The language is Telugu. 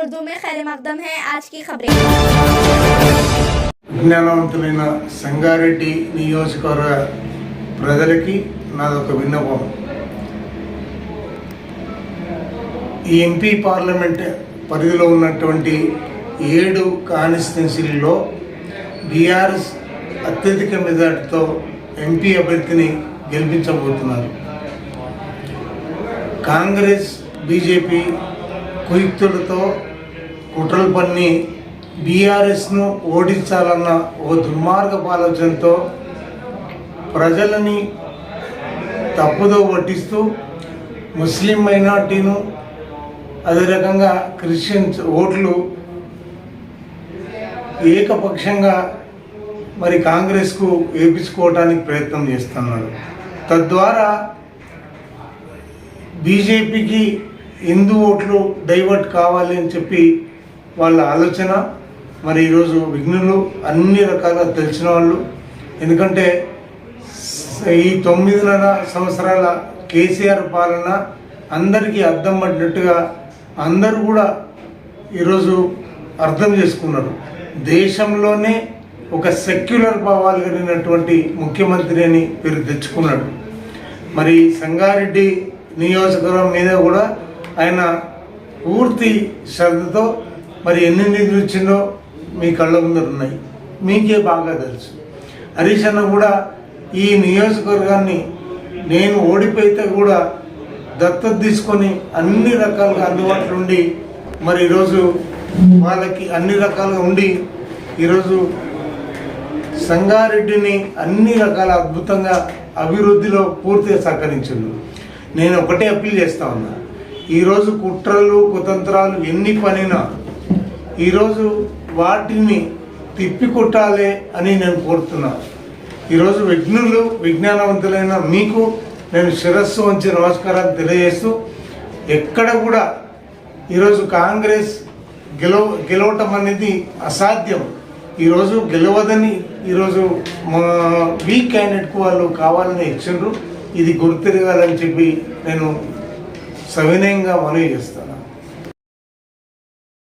उर्दू में खैर मकदम है। आज की खबरें। విజ్ఞానవంతులైన సంగారెడ్డి నియోజకవర్గ ప్రజలకి నాదొక విన్నపం. ఈ ఎంపీ పార్లమెంట్ పరిధిలో ఉన్నటువంటి 7 కాన్స్టిట్యున్సీల్లో బీఆర్ఎస్ అత్యధిక మెజార్టీతో ఎంపీ అభ్యర్థిని గెలిపించబోతున్నారు. కాంగ్రెస్ బీజేపీ కుయుక్తులతో కుట్రలు పన్ని బీఆర్ఎస్ను ఓడించాలన్న ఓ దుర్మార్గపు ఆలోచనతో ప్రజలని తప్పుదో పట్టిస్తూ ముస్లిం మైనార్టీను అదే రకంగా క్రిస్టియన్స్ ఓట్లు ఏకపక్షంగా మరి కాంగ్రెస్కు వేపించుకోవడానికి ప్రయత్నం చేస్తున్నారు. తద్వారా బీజేపీకి హిందూ ఓట్లు డైవర్ట్ కావాలి అని చెప్పి వాళ్ళ ఆలోచన. మరి ఈరోజు విఘ్నులు అన్ని రకాలుగా తెలిసిన వాళ్ళు, ఎందుకంటే ఈ 9.5 సంవత్సరాల కేసీఆర్ పాలన అందరికీ అర్థం పడినట్టుగా అందరూ కూడా ఈరోజు అర్థం చేసుకున్నారు. దేశంలోనే ఒక సెక్యులర్ భావాలు కలిగినటువంటి ముఖ్యమంత్రి అని పేరు తెచ్చుకున్నాడు. మరి సంగారెడ్డి నియోజకవర్గం మీద కూడా ఆయన పూర్తి శ్రద్ధతో మరి ఎన్ని నిధులు ఇచ్చిందో మీ కళ్ళ ముందర ఉన్నాయి, మీకే బాగా తెలుసు. హరీష్ అన్న కూడా ఈ నియోజకవర్గాన్ని నేను ఓడిపోయితే కూడా దత్తత తీసుకొని అన్ని రకాలుగా అందుబాటులో ఉండి మరి ఈరోజు వాళ్ళకి అన్ని రకాలుగా ఉండి ఈరోజు సంగారెడ్డిని అన్ని రకాల అద్భుతంగా అభివృద్ధిలో పూర్తిగా సహకరించింది. నేను ఒకటే అప్పీల్ చేస్తా ఉన్నా, ఈరోజు కుట్రలు కుతంత్రాలు ఎన్ని పనినా ఈరోజు వాటిని తిప్పికొట్టాలి అని నేను కోరుతున్నా. ఈరోజు విఘ్నులు విజ్ఞానవంతులైన మీకు నేను శిరస్సు వంచి నమస్కారాలు తెలియజేస్తూ, ఎక్కడ కూడా ఈరోజు కాంగ్రెస్ గెలవటం అనేది అసాధ్యం. ఈరోజు గెలవదని ఈరోజు మా వీక్ క్యాండిడేట్కు వాళ్ళు కావాలని ఇచ్చిండ్రు. ఇది గుర్తిరగాలని చెప్పి నేను సవినయంగా మనవి చేస్తాను.